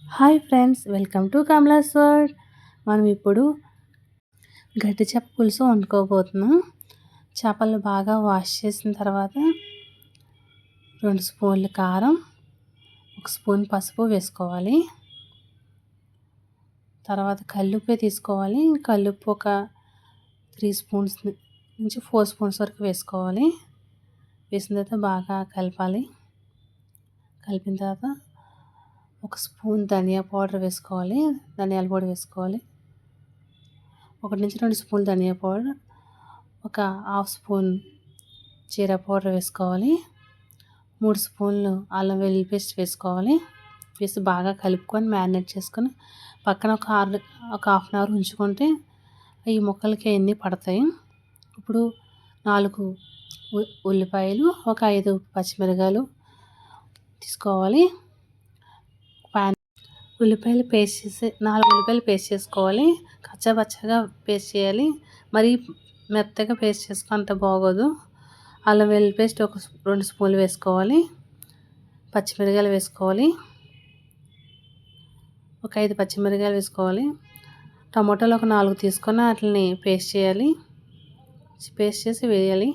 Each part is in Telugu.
Hi friends, welcome to Kamala's world. మనం ఇప్పుడు గట్టి చేప పులుసు వండుకోబోతున్నాం. చేపలు బాగా వాష్ చేసిన తర్వాత 2 స్పూన్లు కారం, 1 స్పూన్ పసుపు వేసుకోవాలి. తర్వాత కల్లుప్పే తీసుకోవాలి. కల్లుప్పు ఒక 3 స్పూన్స్ నుంచి 4 స్పూన్స్ వరకు వేసుకోవాలి. వేసిన తర్వాత బాగా కలపాలి. కలిపిన తర్వాత 1 స్పూన్ ధనియా పౌడర్ వేసుకోవాలి. ధనియాల పొడి వేసుకోవాలి. 1 నుంచి 2 స్పూన్లు ధనియా పౌడర్, ఒక హాఫ్ స్పూన్ జీరా పౌడర్ వేసుకోవాలి. 3 స్పూన్లు అల్లం వెల్లుల్లి పేస్ట్ వేసుకోవాలి. వేసి బాగా కలుపుకొని మ్యారినేట్ చేసుకొని పక్కన ఒక హాఫ్ అన్ అవర్ ఉంచుకుంటే ఈ ముక్కలకి అన్నీ పడతాయి. ఇప్పుడు 4 ఉల్లిపాయలు, ఒక 5 పచ్చిమిరపకాయలు తీసుకోవాలి. ఉల్లిపాయలు పేస్ట్ చేసి 4 ఉల్లిపాయలు పేస్ట్ చేసుకోవాలి. కచ్చాపచ్చాగా పేస్ట్ చేయాలి. మరి మెత్తగా పేస్ట్ చేసుకుంటే బాగోదు. అల్లం వెల్లుల్లి పేస్ట్ ఒక 2 స్పూన్లు వేసుకోవాలి. పచ్చిమిరపకాయలు వేసుకోవాలి. ఒక 5 పచ్చిమిరపకాయలు వేసుకోవాలి. టమాటాలు ఒక 4 తీసుకొని వాటిని పేస్ట్ చేయాలి. పేస్ట్ చేసి వేయాలి.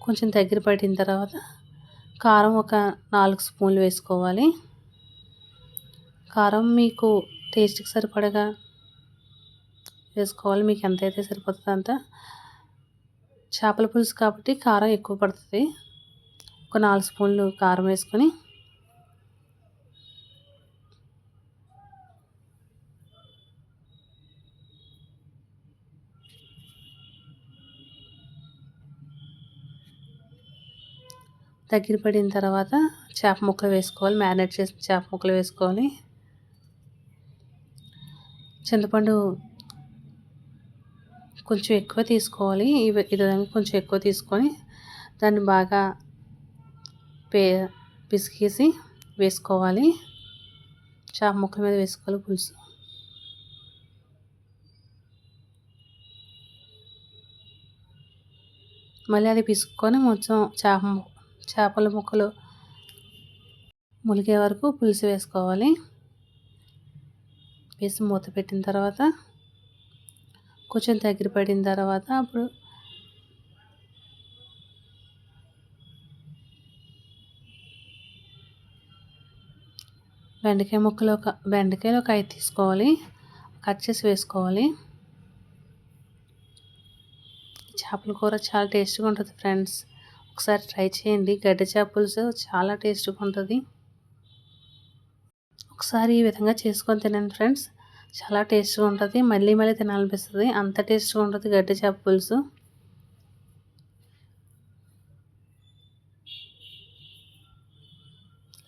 కొంచెం దగ్గర పడిన తర్వాత కారం ఒక 4 స్పూన్లు వేసుకోవాలి. కారం మీకు టేస్ట్కి సరిపడగా వేసుకోవాలి. మీకు ఎంత అయితే సరిపోతుందో అంత. చేపల పులుసు కాబట్టి కారం ఎక్కువ పడుతుంది. ఒక 4 స్పూన్లు కారం వేసుకొని దగ్గర పడిన తర్వాత చేప ముక్కలు వేసుకోవాలి. మ్యారినేట్ చేసిన చేప ముక్కలు వేసుకోవాలి. చింతపండు కొంచెం ఎక్కువ తీసుకోవాలి. ఈ విధంగా కొంచెం ఎక్కువ తీసుకొని దాన్ని బాగా పిసికేసి వేసుకోవాలి. చేప ముక్కల మీద వేసుకోవాలి పులుసు. మళ్ళీ అది పిసుక్కొని మొత్తం చేపల ముక్కలు ములిగే వరకు పులుసు వేసుకోవాలి. వేసి మూత పెట్టిన తర్వాత కొంచెం దగ్గర పడిన తర్వాత అప్పుడు బెండకాయలు ఒక 5 తీసుకోవాలి. కట్ చేసి వేసుకోవాలి. చేపల కూర చాలా టేస్ట్గా ఉంటుంది ఫ్రెండ్స్. ఒకసారి ట్రై చేయండి. గడ్డి చేప పులుసు చాలా టేస్ట్గా ఉంటుంది. ఒకసారి ఈ విధంగా చేసుకొని తినండి ఫ్రెండ్స్. చాలా టేస్ట్గా ఉంటుంది. మళ్ళీ మళ్ళీ తినాలనిపిస్తుంది. అంత టేస్ట్గా ఉంటుంది గడ్డి చేప పులుసు.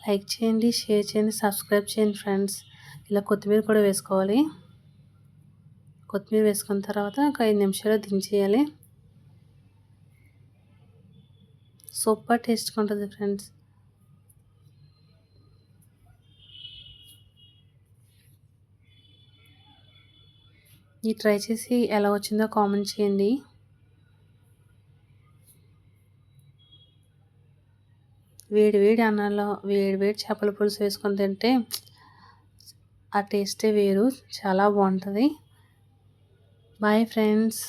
లైక్ చేయండి, షేర్ చేయండి, సబ్స్క్రైబ్ చేయండి ఫ్రెండ్స్. ఇలా కొత్తిమీర కూడా వేసుకోవాలి. కొత్తిమీర వేసుకున్న తర్వాత ఒక 5 నిమిషాలు దించేయాలి. సూపర్ టేస్ట్గా ఉంటుంది ఫ్రెండ్స్. ఈ ట్రై చేసి ఎలా వచ్చిందో కామెంట్ చేయండి. వేడి వేడి అన్నంలో వేడి వేడి చేపల పులుసు వేసుకొని తింటే ఆ టేస్టే వేరు. చాలా బాగుంటుంది. Bye friends.